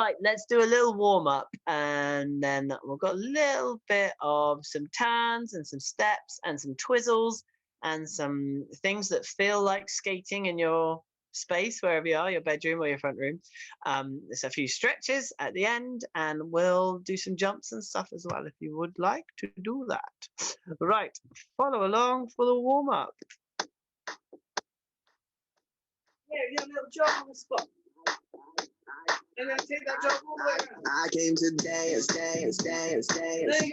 Right, let's do a little warm up, and then we've got a little bit of some turns and some steps and some twizzles and some things that feel like skating in your space, wherever you are, your bedroom or your front room. There's a few stretches at the end, and we'll do some jumps and stuff as well if you would like to do that. Right, follow along for the warm up. Yeah, you have a little jump on the spot. And then take that jump all the way around. I came to dance. Then you're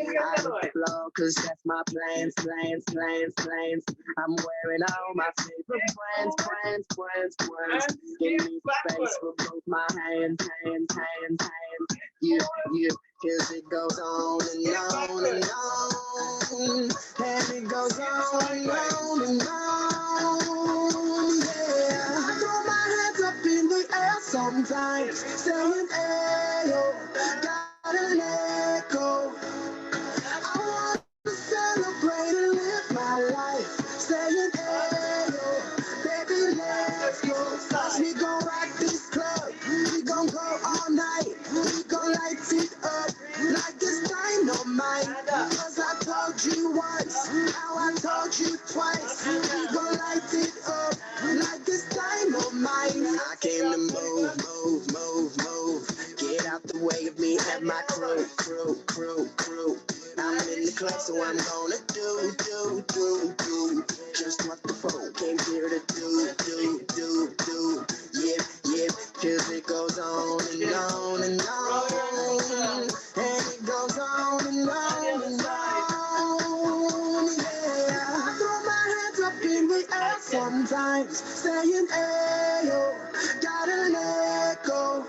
gonna go the other way. Flow, cause that's my plans. I'm wearing all my favorite brands. Give me space for both my hands. You, cause it goes on and on and on. And it goes on and on and on. Yeah, I throw my hands up in the air sometimes, saying, ayo, got an echo. I want to celebrate and live my life, saying, ayo, baby, let's go. Cause we gon' rock this club, we gon' go all night, we gon' light it up like it's dynamite. Cause I told you once, now I told you twice, we gon' light it up like it's dynamite. I came to move. Get out the way of me and my crew. I'm in the club, so I'm gonna do just what the folk came here to do. Yeah, cause it goes on and on and on. And it goes on and on and on. Yeah, I throw my hands up in the air sometimes, saying, ayo, got an echo.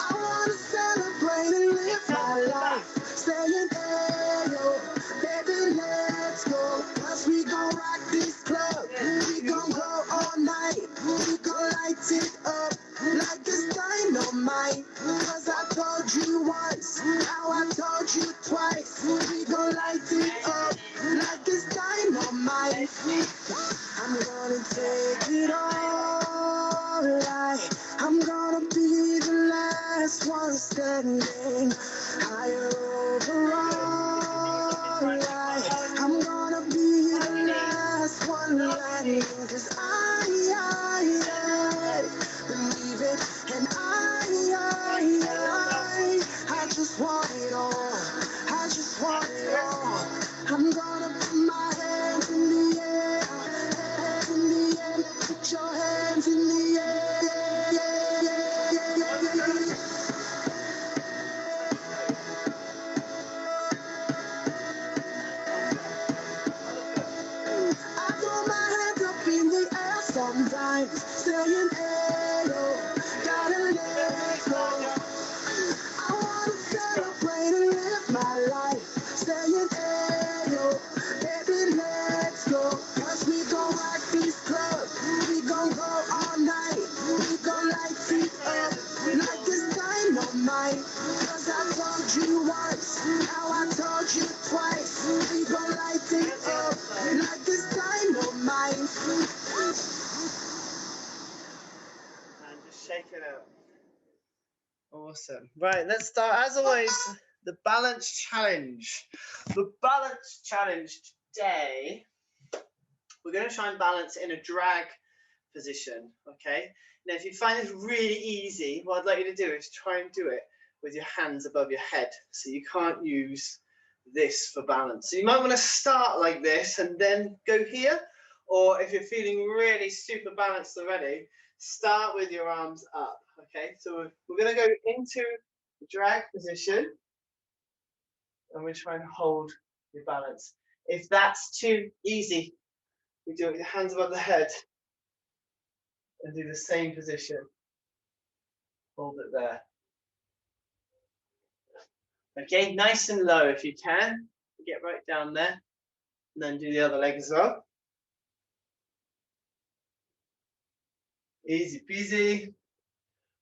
I wanna celebrate and live my life, saying, ayo, baby, let's go. Cause we gon' rock this club, we gon' go all night, we gon' light it up like it's dynamite. Cause I told you once, now I told you twice, we gon' light it up like it's dynamite. I'm gonna take it all right. I'm gonna be the last one standing, higher overall right. I'm gonna be the last one landing, cause I believe it, and I just want it all, I just want it all. I'm gonna put my hands in the air, hands in the air, put your hands in the air. I throw my hands up in the air sometimes, saying, ayo, gotta let go. I wanna celebrate and live my life, saying, ayo, baby, let's go. Cause we gon' rock this club, we gon' go all night, we gon' light it up like it's dynamite. Cause I told you once, now I told you twice, we gon' light it up like it's dynamite. And just shake it out. Awesome. Right, let's start, as always, the balance challenge. The balance challenge today, we're going to try and balance in a drag position, okay? Now, if you find this really easy, what I'd like you to do is try and do it with your hands above your head, so you can't use this for balance. So you might want to start like this and then go here, or if you're feeling really super balanced already, start with your arms up, okay? So we're going to go into the drag position, and we're trying to hold your balance. If that's too easy, we do it with your hands above the head and do the same position. Hold it there. Okay, nice and low if you can. Get right down there. And then do the other leg as well. Easy peasy.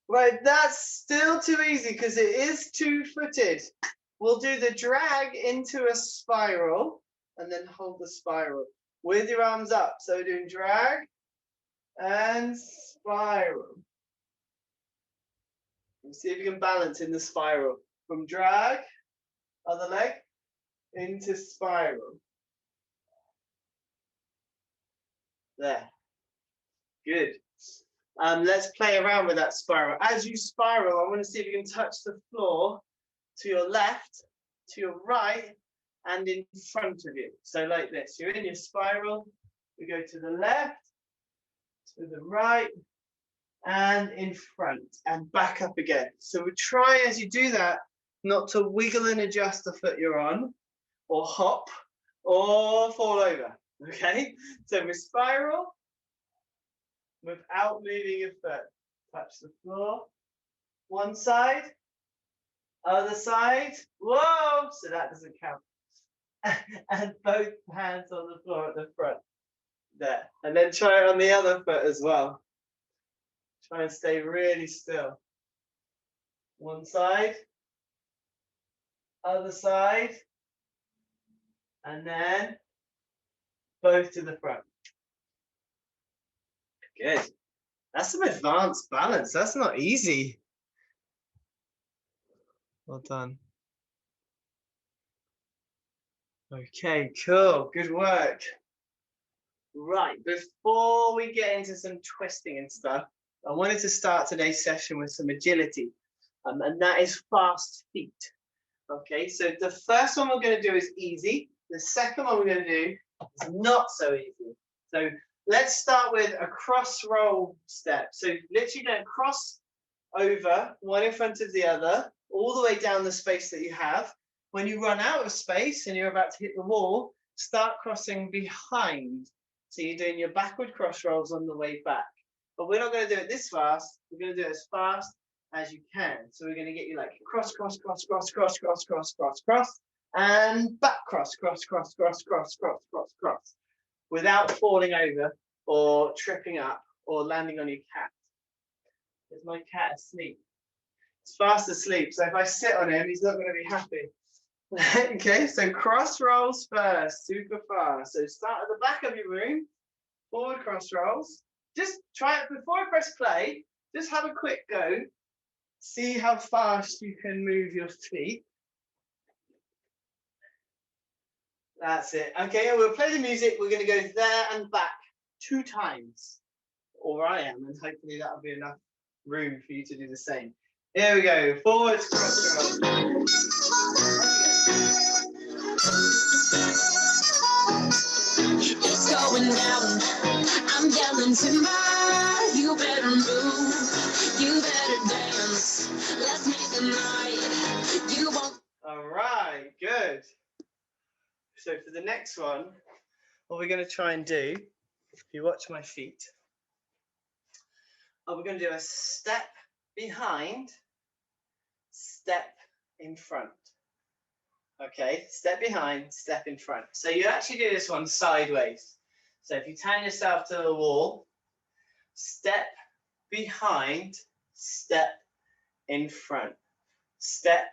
Right, that's still too easy because it is two-footed. We'll do the drag into a spiral and then hold the spiral with your arms up. So we're doing drag and spiral. And see if you can balance in the spiral. From drag, other leg, into spiral. There. Good. Let's play around with that spiral. As you spiral, I want to see if you can touch the floor to your left, to your right, and in front of you. So like this. You're in your spiral. We go to the left, to the right, and in front, and back up again. So we try, as you do that, not to wiggle and adjust the foot you're on, or hop, or fall over. Okay? So we spiral without moving your foot. Touch the floor. One side, other side. Whoa! So that doesn't count. And both hands on the floor at the front. There. And then try it on the other foot as well. Try and stay really still. One side, other side, and then both to the front. Good. That's some advanced balance. That's not easy. Well done. Okay, cool. Good work. Right, before we get into some twisting and stuff, I wanted to start today's session with some agility, and that is fast feet. Okay, so the first one we're going to do is easy. The second one we're going to do is not so easy. So let's start with a cross roll step. So literally don't cross over one in front of the other, all the way down the space that you have. When you run out of space and you're about to hit the wall, start crossing behind. So you're doing your backward cross rolls on the way back. But we're not going to do it this fast. We're going to do it as fast as you can. So we're going to get you like cross, cross, cross, cross, cross, cross, cross, cross, cross, and back cross, cross, cross, cross, cross, cross, cross, cross, without falling over or tripping up or landing on your cat. Is my cat asleep? He's fast asleep. So if I sit on him, he's not going to be happy. Okay, so cross rolls first, super fast. So start at the back of your room, forward cross rolls. Just try it before I press play. Just have a quick go. See how fast you can move your feet. That's it. Okay, and we'll play the music. We're going to go there and back 2 times. Or I am, and hopefully that'll be enough room for you to do the same. Here we go. Forward cross roll. It's going down. I'm yelling timber. You better move. You better dance. Let's make a night. You won't. All right, good. So for the next one, what we're going to try and do, if you watch my feet, we're going to do a step behind, step in front. Okay, step behind, step in front. So you actually do this one sideways. So if you turn yourself to the wall, step behind, step in front. Step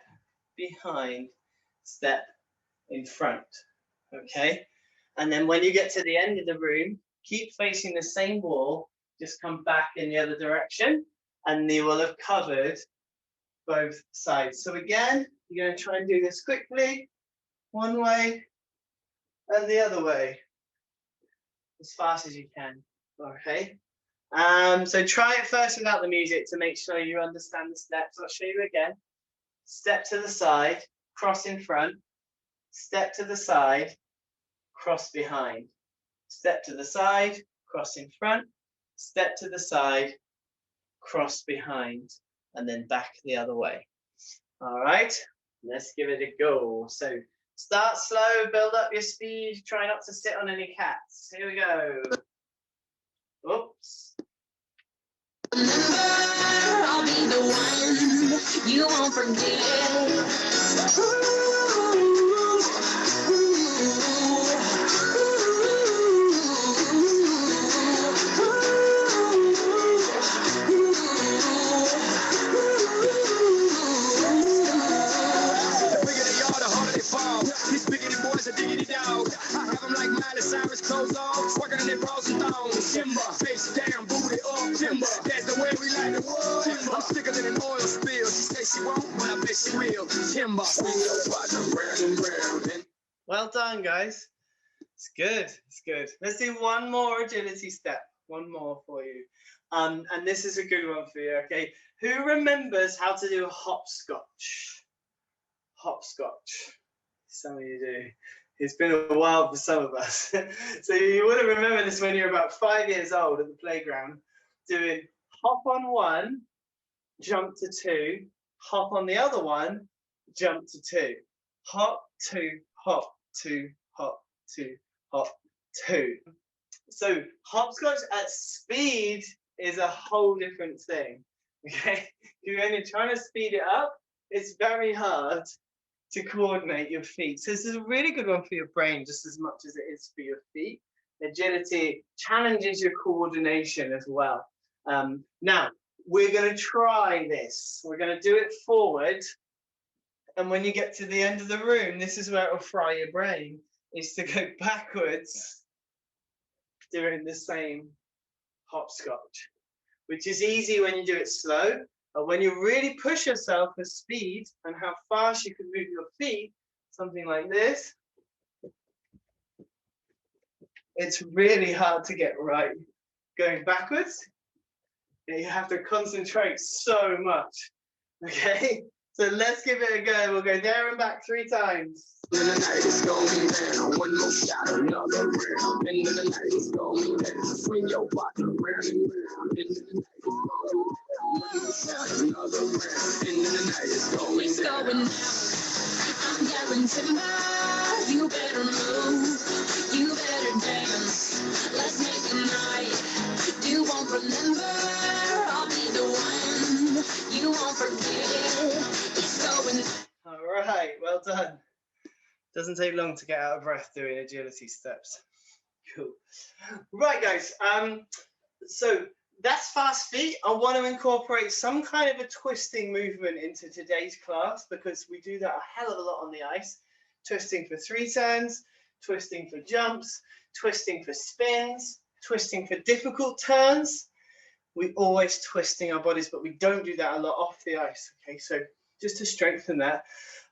behind, step in front. Okay, and then when you get to the end of the room, keep facing the same wall, just come back in the other direction, and you will have covered both sides. So again, you're going to try and do this quickly, one way and the other way, as fast as you can. Okay, so try it first without the music to make sure you understand the steps. I'll show you again. Step to the side, cross in front, step to the side, cross behind, step to the side, cross in front, step to the side, cross behind, and then back the other way. All right, let's give it a go. So start slow, build up your speed, try not to sit on any cats. Here we go. Oops. I'll be the one you won't forget. These biggity boys are diggity dog. I have them like Miley Cyrus, clothes off, working on their bras and thongs. Timber, face down, booty up, timber. That's the way we like the wood. I'm sicker than an oil spill. Well done, guys. It's good. It's good. Let's do one more agility step. One more for you. And this is a good one for you. Okay. Who remembers how to do a hopscotch? Hopscotch. Some of you do. It's been a while for some of us. So you would have remembered this when you're about 5 years old at the playground, doing hop on one, jump to two, hop on the other one, jump to two. Hop, two, hop, two, hop, two, hop, two. So hopscotch at speed is a whole different thing. Okay? When you're trying to speed it up, it's very hard to coordinate your feet. So this is a really good one for your brain just as much as it is for your feet. Agility challenges your coordination as well. Now, we're going to try this. We're going to do it forward. And when you get to the end of the room, this is where it will fry your brain, is to go backwards doing the same hopscotch, which is easy when you do it slow. But when you really push yourself for speed and how fast you can move your feet, something like this, it's really hard to get right. Going backwards, you have to concentrate so much. Okay, so let's give it a go. We'll go there and back 3 times. In the night it's going down, one more shot, another round. In the night it's going down, swing your body round and round. In the night it's going down, one more shot, another round. In the night it's going down. I'm yelling timber, you better move, you better dance. Let's make a night you won't remember. I'll be the one you won't forget. It's going. All right, well done. Doesn't take long to get out of breath doing agility steps. Cool. Right, guys. So that's fast feet. I want to incorporate some kind of a twisting movement into today's class because we do that a hell of a lot on the ice. Twisting for 3 turns, twisting for jumps, twisting for spins, twisting for difficult turns. We always twisting our bodies, but we don't do that a lot off the ice. Okay, so just to strengthen that.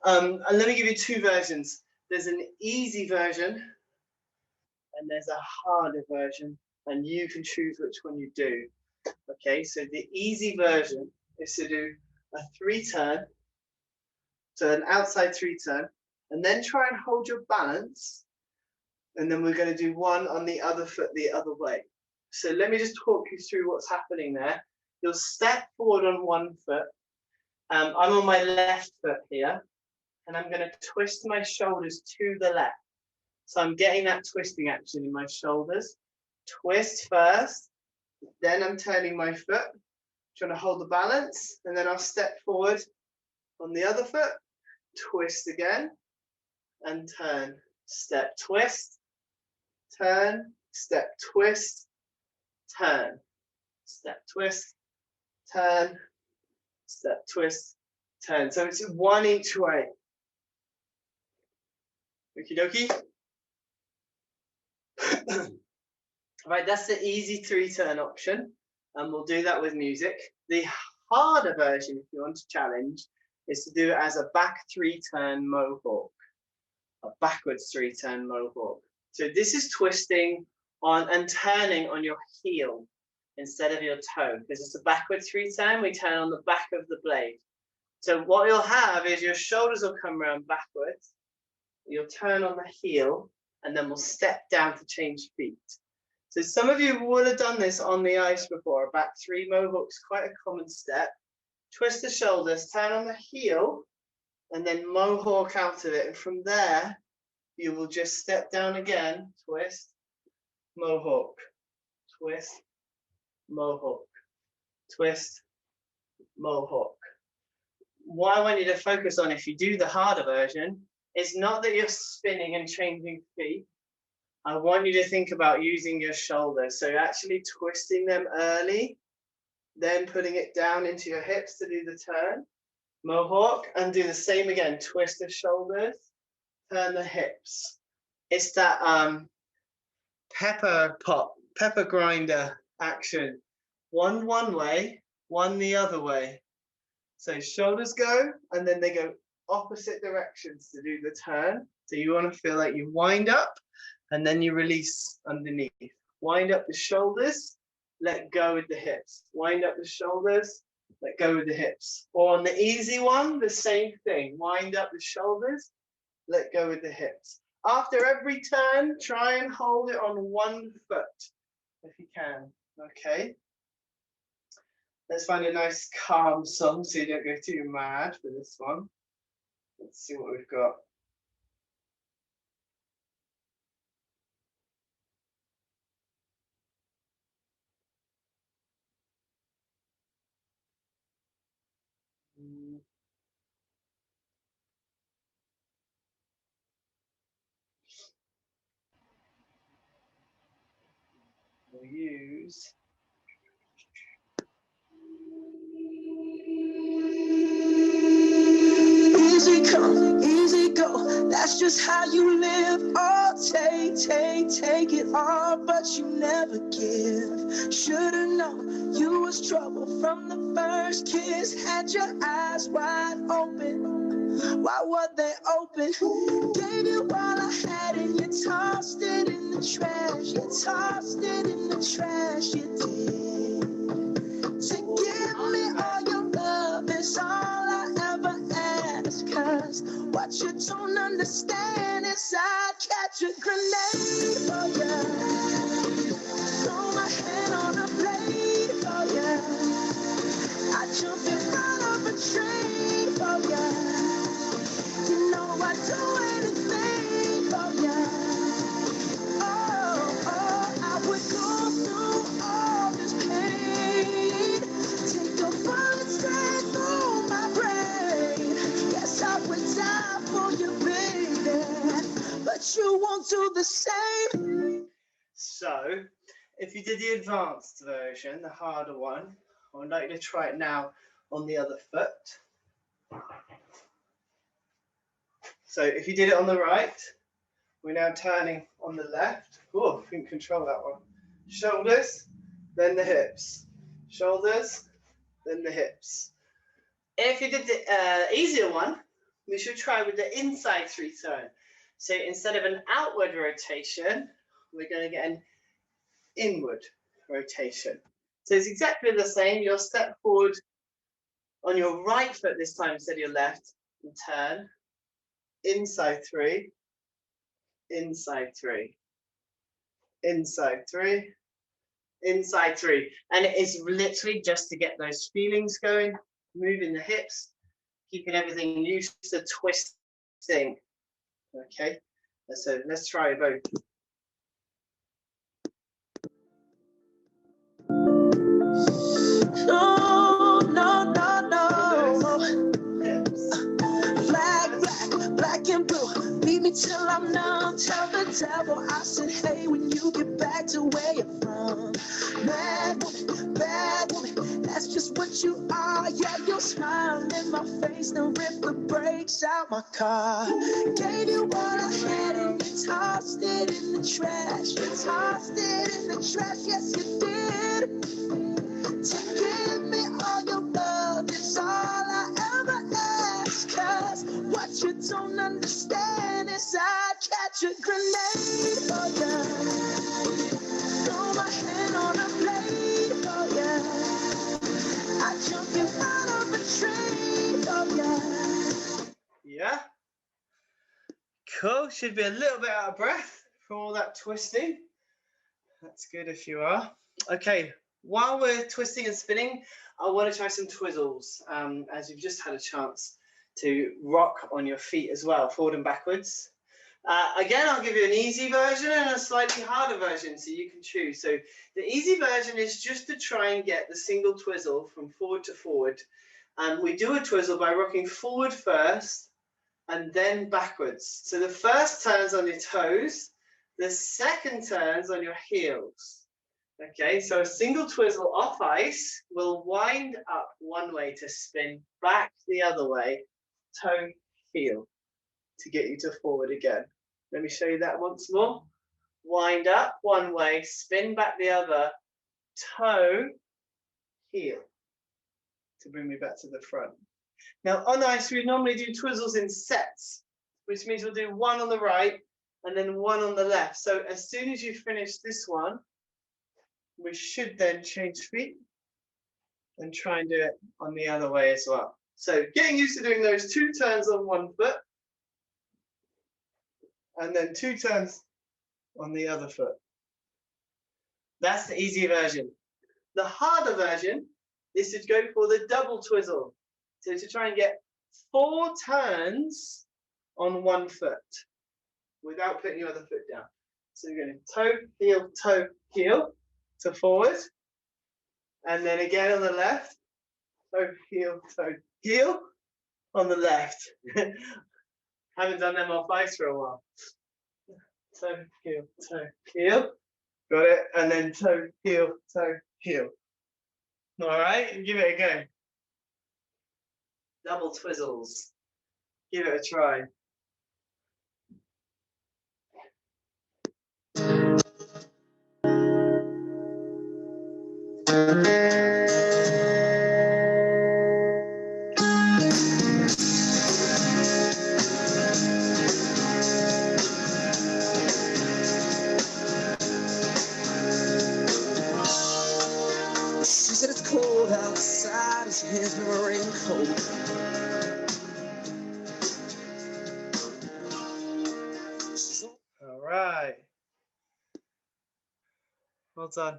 And let me give you 2 versions. There's an easy version and there's a harder version, and you can choose which one you do. Okay, so the easy version is to do a 3 turn, so an outside 3 turn, and then try and hold your balance, and then we're going to do one on the other foot the other way. So let me just talk you through what's happening there. You'll step forward on one foot. I'm on my left foot here, and I'm going to twist my shoulders to the left. So I'm getting that twisting action in my shoulders. Twist first, then I'm turning my foot, trying to hold the balance, and then I'll step forward on the other foot, twist again, and turn. Step, twist, turn, step, twist, turn, step, twist, turn, step, twist, turn. So it's 1 each way. Okie dokie. Right, that's the easy 3 turn option, and we'll do that with music. The harder version, if you want to challenge, is to do it as a back 3 turn mohawk, a backwards 3 turn mohawk. So this is twisting on and turning on your heel instead of your toe, because it's a backwards 3 turn. We turn on the back of the blade. So what you'll have is your shoulders will come around backwards. You'll turn on the heel, and then we'll step down to change feet. So some of you would have done this on the ice before. A back 3 mohawk's quite a common step. Twist the shoulders, turn on the heel, and then mohawk out of it. And from there, you will just step down again, twist, mohawk, twist, mohawk, twist, mohawk. What I want you to focus on if you do the harder version is not that you're spinning and changing feet. I want you to think about using your shoulders. So actually twisting them early, then putting it down into your hips to do the turn, mohawk, and do the same again. Twist the shoulders, turn the hips. It's that pepper grinder action. One way, one the other way. So shoulders go, and then they go opposite directions to do the turn. So you want to feel like you wind up and then you release underneath. Wind up the shoulders, let go with the hips. Wind up the shoulders, let go with the hips. Or on the easy one, the same thing. Wind up the shoulders, let go with the hips. After every turn, try and hold it on one foot if you can, okay? Let's find a nice calm song so you don't go too mad for this one. Let's see what we've got. We'll use Easy come, easy go, that's just how you live. Oh, take it all, but you never give. Should've known you was trouble from the first kiss. Had your eyes wide open, why were they open? Gave you all I had and you tossed it in the trash. You tossed it in the trash, you did. To give me all your love is all I ever ask. Cause what you don't understand is I'd catch a grenade for you. Throw my hand on a blade for you. I jump in front of a train for you. You know I'd do anything for you. Oh, I would go through all this pain. Take a bullet straight through my brain. Yes, I would die for you, baby. But you won't do the same. So, if you did the advanced version, the harder one, I would like to try it now on the other foot. So, if you did it on the right, we're now turning on the left. Oh, I can control that one. Shoulders, then the hips. Shoulders, then the hips. If you did the easier one, we should try with the inside three turn. So instead of an outward rotation, we're going to get an inward rotation. So it's exactly the same. You'll step forward on your right foot this time instead of your left and turn. Inside three, inside three, inside three, inside three. And it is literally just to get those feelings going, moving the hips, keeping everything used to twisting. Okay, so let's try it both. No, no, no, no. Black and blue. Beat me till I'm numb. Tell the devil I said, hey, when you get back to where you're from. Bad woman, that's just what you are. Yeah, you'll smile in my face, then rip the brakes out my car. Gave you what I had and you tossed it in the trash. You tossed it in the trash, yes you did. To give me all your love is all I ever ask. Cause what you don't understand is I'd catch a grenade for you. Throw my hand on a blade for you. I jump in front of a train for you. Yeah. Cool. Should be a little bit out of breath from all that twisting. That's good if you are. Okay. While we're twisting and spinning, I want to try some Twizzles, as you've just had a chance to rock on your feet as well, forward and backwards. Again, I'll give you an easy version and a slightly harder version, so you can choose. So the easy version is just to try and get the single twizzle from forward to forward. And we do a twizzle by rocking forward first and then backwards. So the first turn's on your toes, the second turn's on your heels. Okay, so a single twizzle off ice will wind up one way to spin back the other way, toe, heel, to get you to forward again. Let me show you that once more. Wind up one way, spin back the other, toe, heel, to bring me back to the front. Now on ice, we normally do twizzles in sets. which means we'll do one on the right and then one on the left. So as soon as you finish this one, we should then change feet and try and do it on the other way as well. So getting used to doing those 2 turns on one foot and then 2 turns on the other foot. That's the easy version. The harder version is to go for the double twizzle. So to try and get 4 turns on one foot without putting your other foot down. So you're going to toe, heel to forward. And then again on the left, toe, heel on the left. Haven't done them off ice for a while. Toe, heel. Got it? And then toe, heel. All right, give it a go. Double twizzles. Give it a try. She said it's cold outside, she hands me a raincoat. All right. Well done.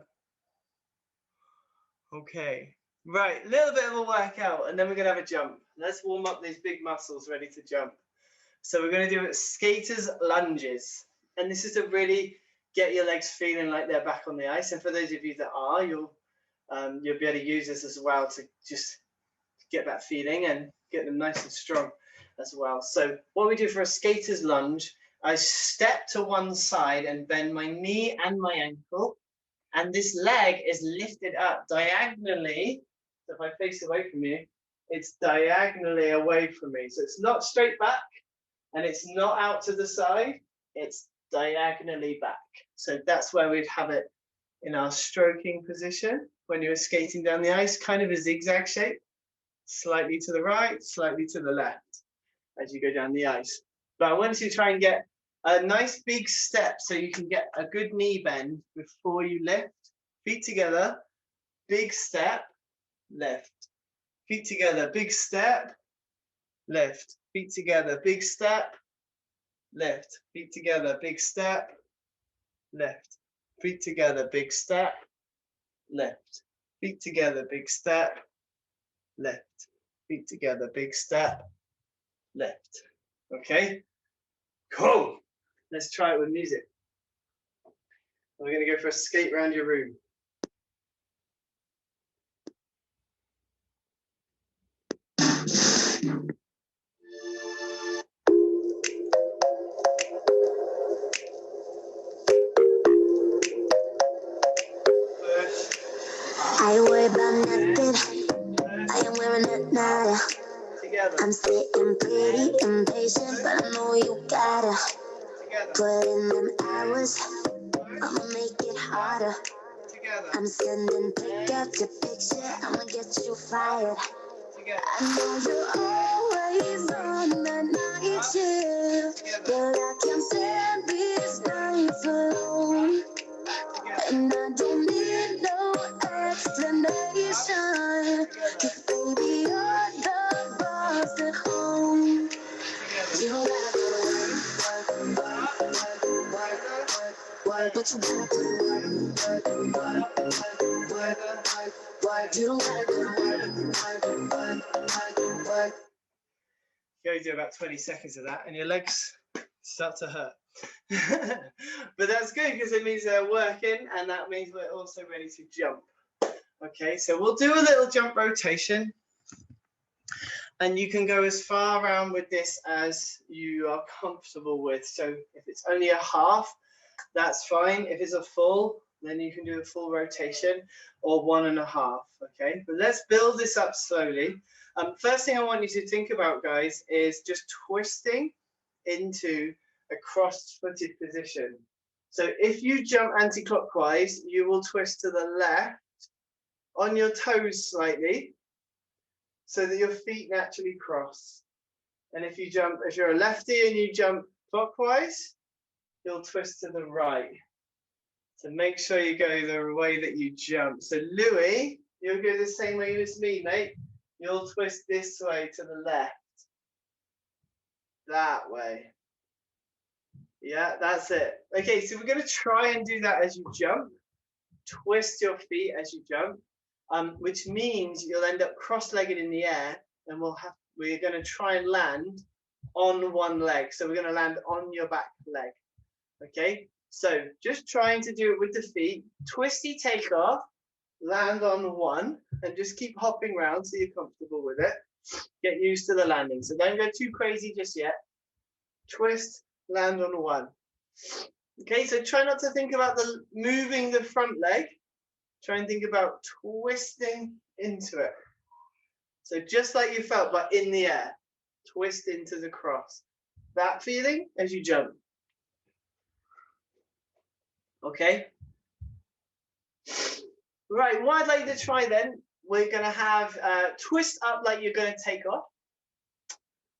Okay. Right, a little bit of a workout, and then we're going to have a jump. Let's warm up these big muscles ready to jump. So we're going to do skaters lunges. And this is to really get your legs feeling like they're back on the ice. And for those of you that are, you'll be able to use this as well to just get that feeling and get them nice and strong as well. So what we do for a skater's lunge, I step to one side and bend my knee and my ankle. And this leg is lifted up diagonally. So if I face away from you, it's diagonally away from me. So it's not straight back and it's not out to the side. It's diagonally back. So that's where we'd have it in our stroking position when you were skating down the ice, kind of a zigzag shape, slightly to the right, slightly to the left as you go down the ice. But I want you to try and get a nice big step so you can get a good knee bend before you lift. Feet together, big step, lift. Feet together, big step, lift. Feet together, big step, lift. Feet together, big step, lift. Feet together, big step, lift. Feet together, big step, lift. Feet together, big step, lift. Okay? Cool. Let's try it with music. We're going to go for a skate around your room. I ain't worried about nothing. I am wearing a nada. Together. I'm sitting pretty impatient, but I know you gotta put in them hours. I'ma make it harder. Together. I'm sending pick up your picture. I'ma get you fired. Together. I know you're always on the night shift, but I can't stand these nights alone. And I don't need no explanation, 'cause baby, you're the boss at home. You don't gotta go to work, but you gotta go to work. You don't gotta go to work. You only do about 20 seconds of that and your legs start to hurt. But that's good because it means they're working and that means we're also ready to jump. Okay, so we'll do a little jump rotation and you can go as far around with this as you are comfortable with. So if it's only a half, that's fine. If it's a full, then you can do a full rotation or 1.5. Okay, but let's build this up slowly. First thing I want you to think about, guys, is just twisting into a cross-footed position. So if you jump anti-clockwise, you will twist to the left on your toes slightly so that your feet naturally cross. And if you're a lefty and you jump clockwise, you'll twist to the right. So make sure you go the way that you jump. So Louis, you'll go the same way as me, mate. You'll twist this way to the left. That way. Yeah, that's it. Okay, so we're going to try and do that as you jump. Twist your feet as you jump, which means you'll end up cross-legged in the air, and we're going to try and land on one leg. So we're going to land on your back leg. Okay, so just trying to do it with the feet. Twisty takeoff, land on one, and just keep hopping around so you're comfortable with it. Get used to the landing. So don't go too crazy just yet. Twist, land on one. Okay, so try not to think about moving the front leg. Try and think about twisting into it. So just like you felt, but in the air. Twist into the cross. That feeling as you jump. Okay. Right, what I'd like to try then, we're going to have twist up like you're going to take off.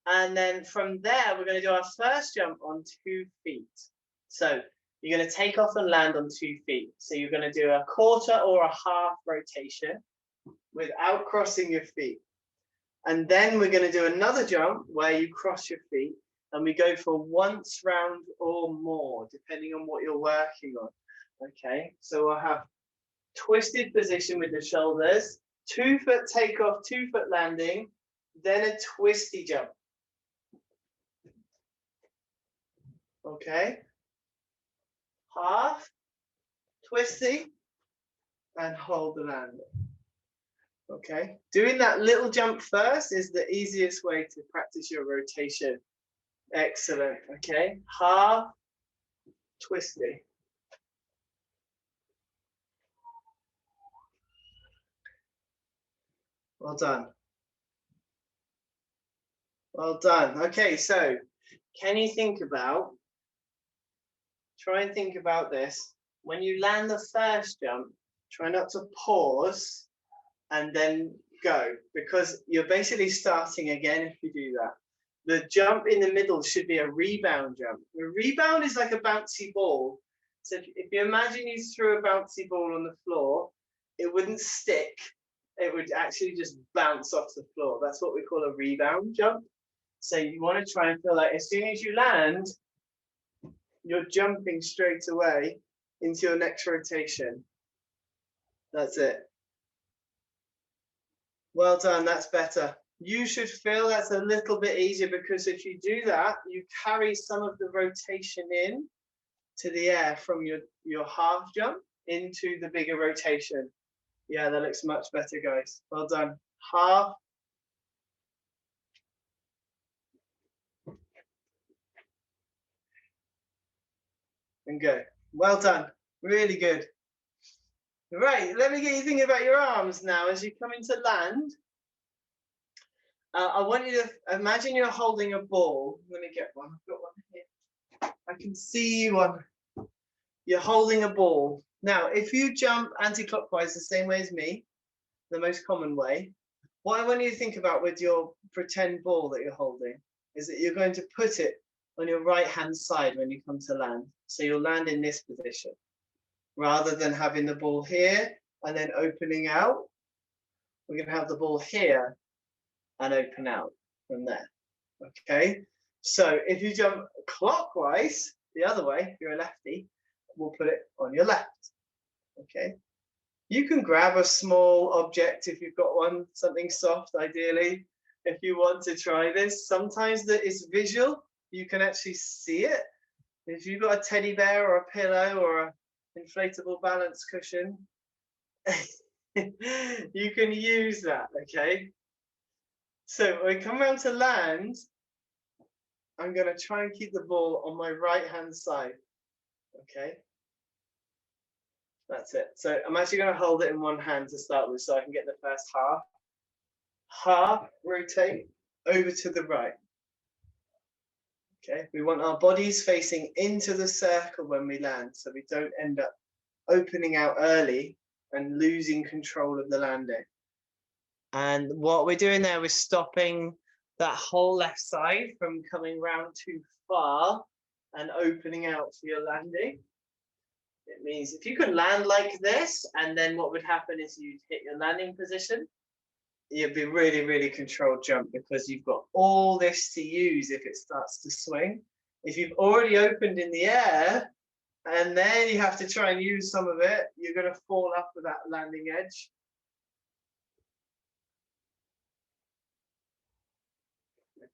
And then from there, we're going to do our first jump on 2 feet. So you're going to take off and land on 2 feet. So you're going to do a quarter or a half rotation without crossing your feet. And then we're going to do another jump where you cross your feet. And we go for once round or more, depending on what you're working on. Okay, so we'll have twisted position with the shoulders, 2 foot takeoff, 2 foot landing, then a twisty jump. Okay, half, twisty, and hold the landing. Okay, doing that little jump first is the easiest way to practice your rotation. Excellent. Okay, half, twisty. Well done. Well done. Okay, so can you try and think about this. When you land the first jump, try not to pause and then go, because you're basically starting again if you do that. The jump in the middle should be a rebound jump. A rebound is like a bouncy ball. So if you imagine you threw a bouncy ball on the floor, it wouldn't stick. It would actually just bounce off the floor. That's what we call a rebound jump. So you want to try and feel like as soon as you land, you're jumping straight away into your next rotation. That's it. Well done, that's better. You should feel that's a little bit easier, because if you do that, you carry some of the rotation in to the air from your half jump into the bigger rotation. Yeah, that looks much better, guys. Well done. Half. And go. Well done. Really good. Right, let me get you thinking about your arms now as you come into land. I want you to imagine you're holding a ball. Let me get one. I've got one here. I can see one. You're holding a ball. Now, if you jump anti-clockwise the same way as me, the most common way, what I want you to think about with your pretend ball that you're holding is that you're going to put it on your right-hand side when you come to land. So you'll land in this position, rather than having the ball here and then opening out. We're going to have the ball here and open out from there. Okay, so if you jump clockwise, the other way, if you're a lefty, we'll put it on your left. Okay, you can grab a small object if you've got one, something soft ideally, if you want to try this. Sometimes that is visual, you can actually see it. If you've got a teddy bear or a pillow or an inflatable balance cushion, you can use that. Okay, so when I come around to land, I'm going to try and keep the ball on my right hand side. Okay, that's it. So I'm actually going to hold it in one hand to start with, so I can get the first half. Half, rotate over to the right. Okay, we want our bodies facing into the circle when we land, so we don't end up opening out early and losing control of the landing. And what we're doing there, we're stopping that whole left side from coming round too far and opening out for your landing. It means if you can land like this, and then what would happen is you'd hit your landing position, you'd be really, really controlled jump because you've got all this to use if it starts to swing. If you've already opened in the air, and then you have to try and use some of it, you're going to fall off with that landing edge.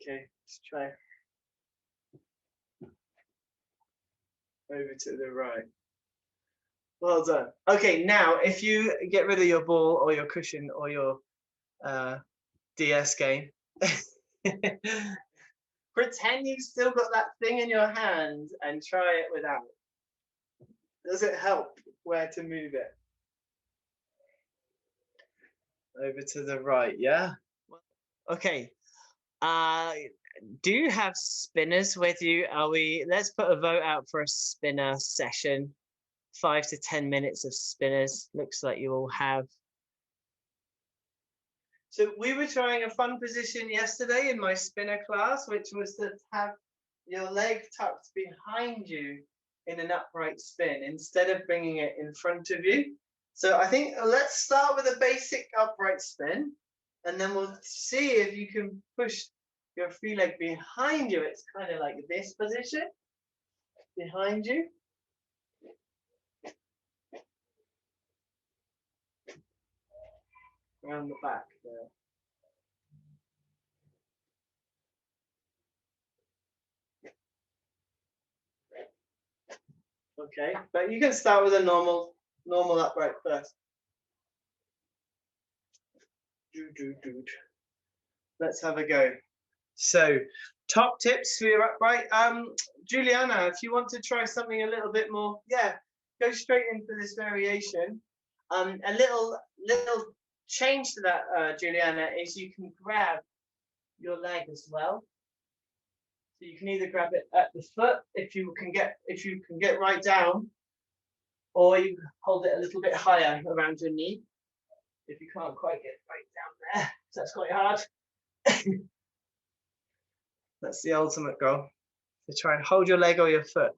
Okay, let's try. Over to the right. Well done. Okay, now if you get rid of your ball or your cushion or your DS game, pretend you've still got that thing in your hand and try it without. Does it help where to move it? Over to the right, yeah? Okay. Do you have spinners with you? Let's put a vote out for a spinner session. 5 to 10 minutes of spinners. Looks like you all have. So we were trying a fun position yesterday in my spinner class, which was to have your leg tucked behind you in an upright spin instead of bringing it in front of you. So I think let's start with a basic upright spin, and then we'll see if you can push your free leg behind you. It's kind of like this position, behind you. Around the back there. Okay, but you can start with a normal upright first. Let's have a go. So, top tips for your upright. Juliana, if you want to try something a little bit more, yeah, go straight in for this variation. A little change to that, Juliana, is you can grab your leg as well. So you can either grab it at the foot if you can get right down, or you hold it a little bit higher around your knee if you can't quite get right down there. So that's quite hard. That's the ultimate goal, to try and hold your leg or your foot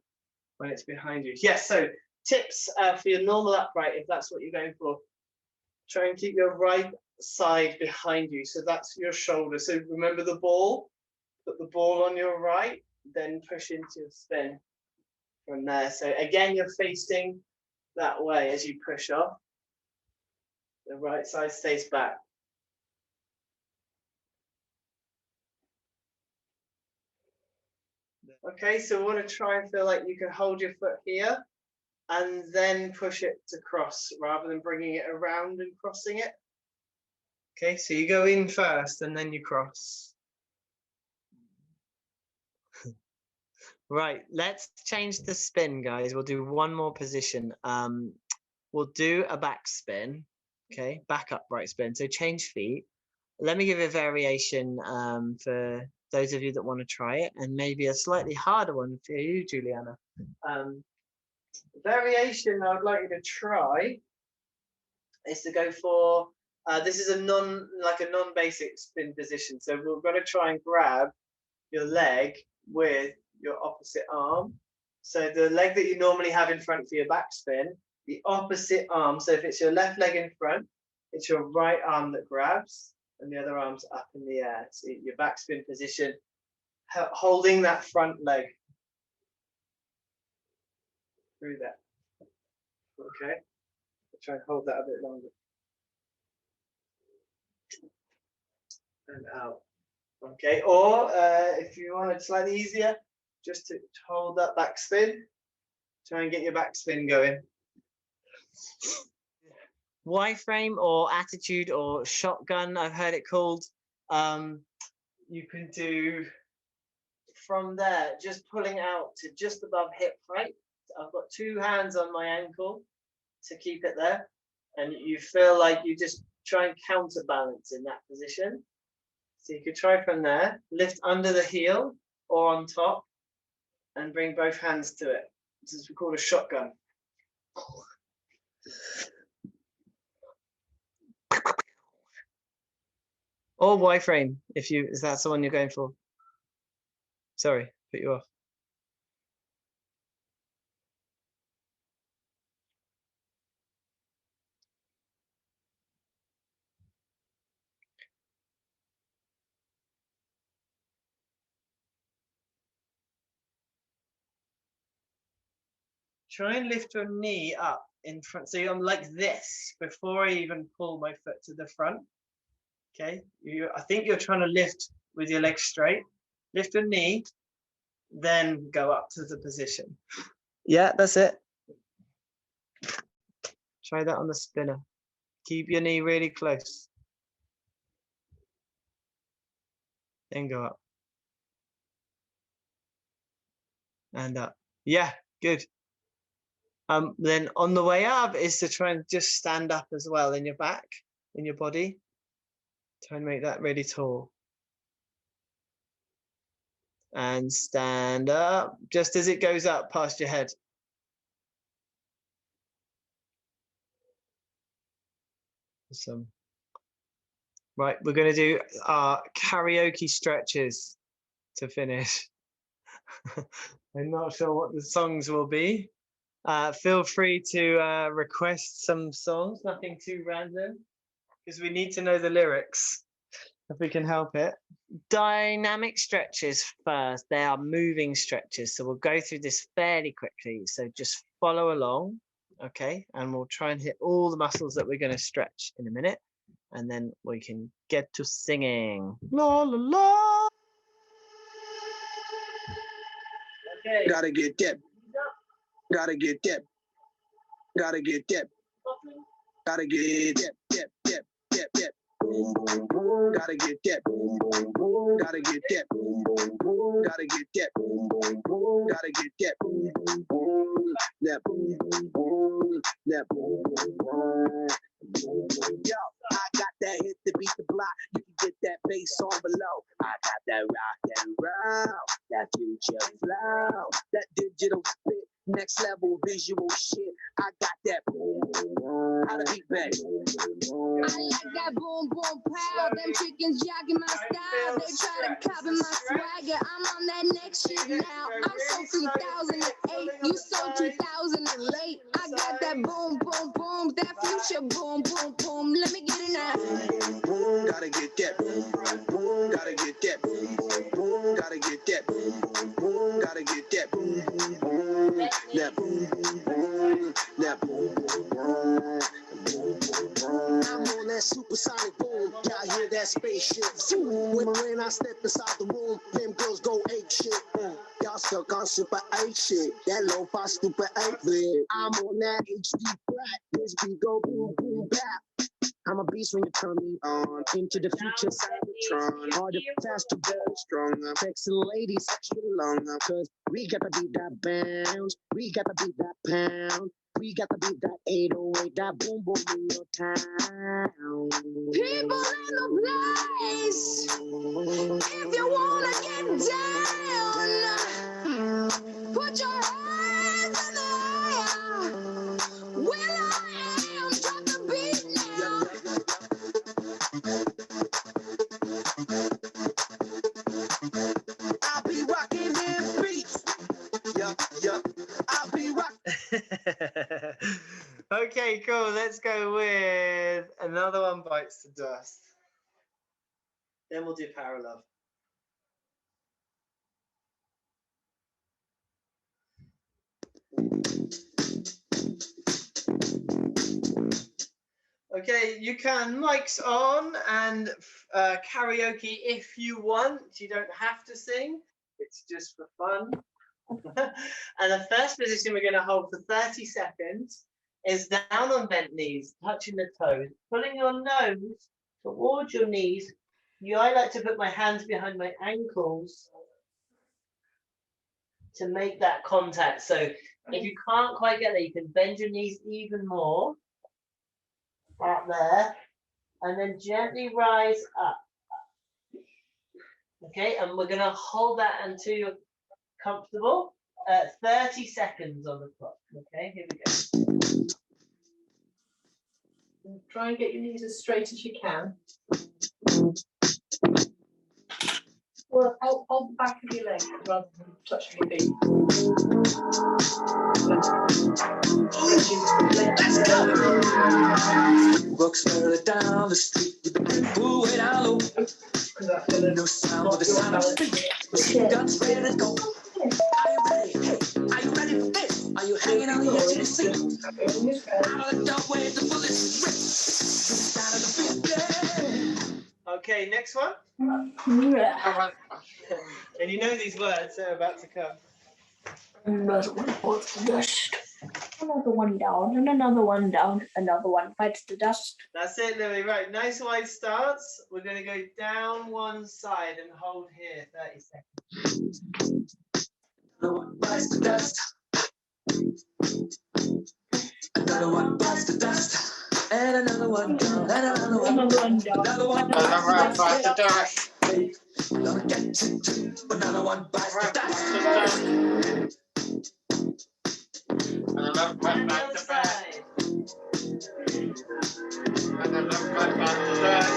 when it's behind you. Yes, so tips for your normal upright, if that's what you're going for. Try and keep your right side behind you. So that's your shoulder. So remember the ball, put the ball on your right, then push into a spin from there. So again, you're facing that way as you push off. The right side stays back. Okay, so we want to try and feel like you can hold your foot here and then push it to cross rather than bringing it around and crossing it. Okay, so you go in first and then you cross. Right, let's change the spin, guys. We'll do one more position. We'll do a backspin, okay, back upright spin. So change feet. Let me give you a variation for those of you that want to try it, and maybe a slightly harder one for you, Juliana. Variation I would like you to try is to go for, this is a non-basic spin position. So we're going to try and grab your leg with your opposite arm. So the leg that you normally have in front for your backspin, the opposite arm. So if it's your left leg in front, it's your right arm that grabs, and the other arm's up in the air. So your backspin position, holding that front leg through that. Okay, I'll try and hold that a bit longer. And out. Okay, or if you want it slightly easier, just to hold that backspin, try and get your backspin going. Y-frame or attitude or shotgun, I've heard it called. You can do from there, just pulling out to just above hip height. I've got two hands on my ankle to keep it there, and you feel like you just try and counterbalance in that position. So you could try from there, lift under the heel or on top, and bring both hands to it. This is called a shotgun. Or Y-frame, if that's the one you're going for. Sorry, put you off. Try and lift your knee up in front. So I'm like this before I even pull my foot to the front. Okay, I think you're trying to lift with your legs straight. Lift your knee, then go up to the position. Yeah, that's it. Try that on the spinner. Keep your knee really close. Then go up. And up. Yeah, good. Then on the way up is to try and just stand up as well in your back, in your body. Try and make that really tall. And stand up just as it goes up past your head. Awesome. Right, we're going to do our karaoke stretches to finish. I'm not sure what the songs will be. Feel free to request some songs, nothing too random, because we need to know the lyrics if we can help it. Dynamic stretches first. They are moving stretches, so we'll go through this fairly quickly. So just follow along, okay? And we'll try and hit all the muscles that we're going to stretch in a minute, and then we can get to singing. La la la. Okay. Gotta get that. Gotta get that. Gotta get that. Gotta get that. Boom, boom, boom. Gotta get that. Boom, boom, boom. Gotta get that. Boom, boom, boom. Gotta get that. Boom, boom, boom. Gotta get that. Boom, boom, boom. That boom, boom, boom. That boom, boom, boom. Yo, I got that hit to beat the block. You can get that bass on below. I got that rock and roll, that future flow, that digital spit, next level visual shit. I got that boom, boom, boom. How to beat back. I like that boom, boom, pow. Them chickens jogging my style. They try to copy my swagger. I'm on that next shit now. I'm so 2008. You so 2008. I got that boom, boom, boom. That future boom, boom, boom. Let me get it now. Boom, boom, gotta get that. Boom, boom, boom. Gotta get that. Boom, boom, boom. Gotta get that. Boom, boom, boom. Gotta get that. Boom, boom, boom. That boom, boom, boom. That boom, boom, boom. I'm on that supersonic boom. Y'all hear that spaceship? When I step inside the room, them girls go ape shit. Y'all stuck on super 8 shit. That lo-fi stupid 8-bit. I'm on that HD flat. This beat go boom boom bap. I'm a beast when you turn me on. Into the future, Cybertron. Harder, faster, very stronger. Sexy ladies, extra longer. Cause we gotta beat that bounce. We gotta beat that pound. We gotta beat that 808, that boom boom in your town. People in the place. If you wanna get down, put your hands in the air. Will I am, drop the beat now. I'll be rocking them beats. Yup. I'll be rocking. Okay, cool. Let's go with another one bites the dust. Then we'll do Power Love. Okay, you can mics on and karaoke if you want. You don't have to sing. It's just for fun. And the first position we're going to hold for 30 seconds is down on bent knees, touching the toes, pulling your nose towards your knees. I like to put my hands behind my ankles to make that contact. So if you can't quite get there, you can bend your knees even more. Out there, and then gently rise up. Okay, and we're going to hold that until you're comfortable. 30 seconds on the clock. Okay, here we go. And try and get your knees as straight as you can. Well, hold the back of your leg rather than touching your feet. Let's go! Walk slowly down the street, move way down low. No sound but the sound of speed. Guns ready to go. Are you ready? Hey, are you ready for this? Are you hanging on the edge of your seat? Out of the doorway, the bullets rip. The sound of the beat, yeah. Okay, next one. Yeah. And you know these words that are about to come. Another one bites the dust. Another one down, and another one down. Another one bites the dust. That's it, Louis. Right, nice wide starts. We're going to go down one side and hold here 30 seconds. Another one bites the dust. Another one bites the dust. And another one down. And another one down. Another one bites the dust. Don't get too deep. Another one bites the dust. Another one bites the dust. Another one bites the dust.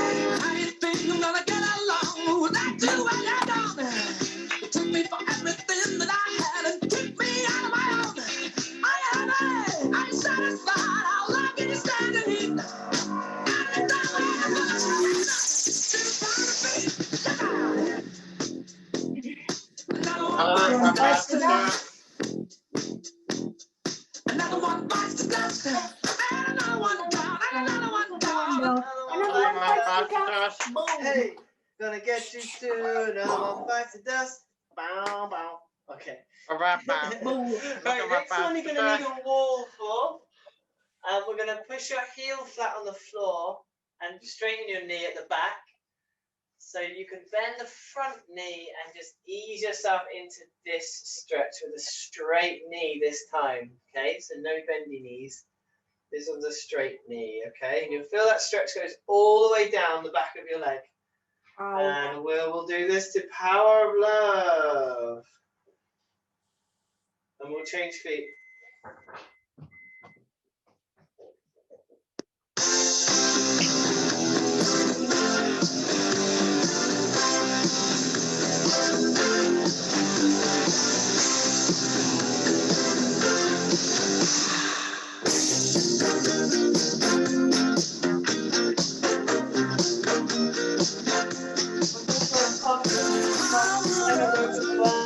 How you think I'm gonna get along without you when you're gone? You took me for everything that I had and took me out of my own. I'm satisfied. How long can you stand the heat? Another one bites the dust. Another one bites the dust. Another one down. Another one down. Another one bites the dust. Hey, gonna get you soon. Another one bites the dust. Bow, bow. Okay. Right, next one you're gonna need a wall for. We're gonna push your heel flat on the floor and straighten your knee at the back. So you can bend the front knee and just ease yourself into this stretch with a straight knee this time. Okay, so no bendy knees. This one's a straight knee. Okay, and you'll feel that stretch goes all the way down the back of your leg. And we'll do this to Power of Love. And we'll change feet.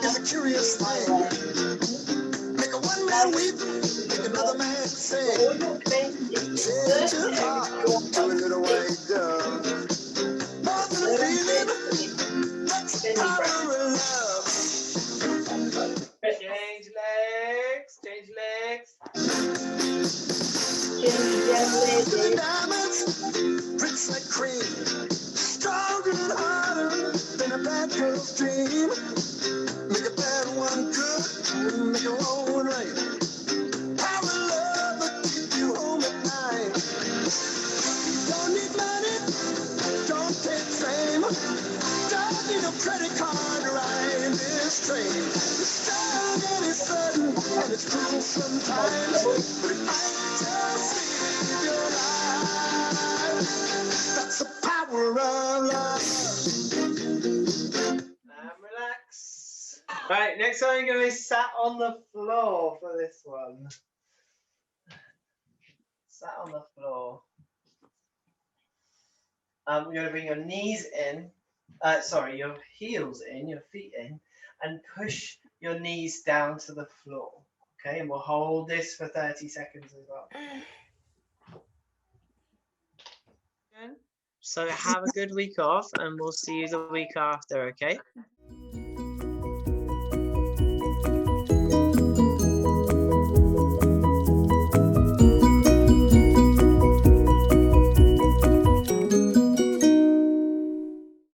It's a curious thing. Make a one man weep, make another man sing. Take to the heart, to a little white dove. More than a feeling, that's the power of love. Change legs, change legs. Diamonds, rich like cream, stronger and harder than a bad girl's dream. Make a bad one good, make a wrong one right. Power of love will keep you home at night. Don't need money, don't take fame, don't need a credit card to ride in this train. It's strong and it's sudden and it's cruel sometimes, but it might just save your life. That's the power of love. And relax. Right, next time you're going to be sat on the floor for this one. Sat on the floor. We're going to bring your knees in, your heels in, your feet in, and push your knees down to the floor. Okay, and we'll hold this for 30 seconds as well. So have a good week off, and we'll see you the week after, okay?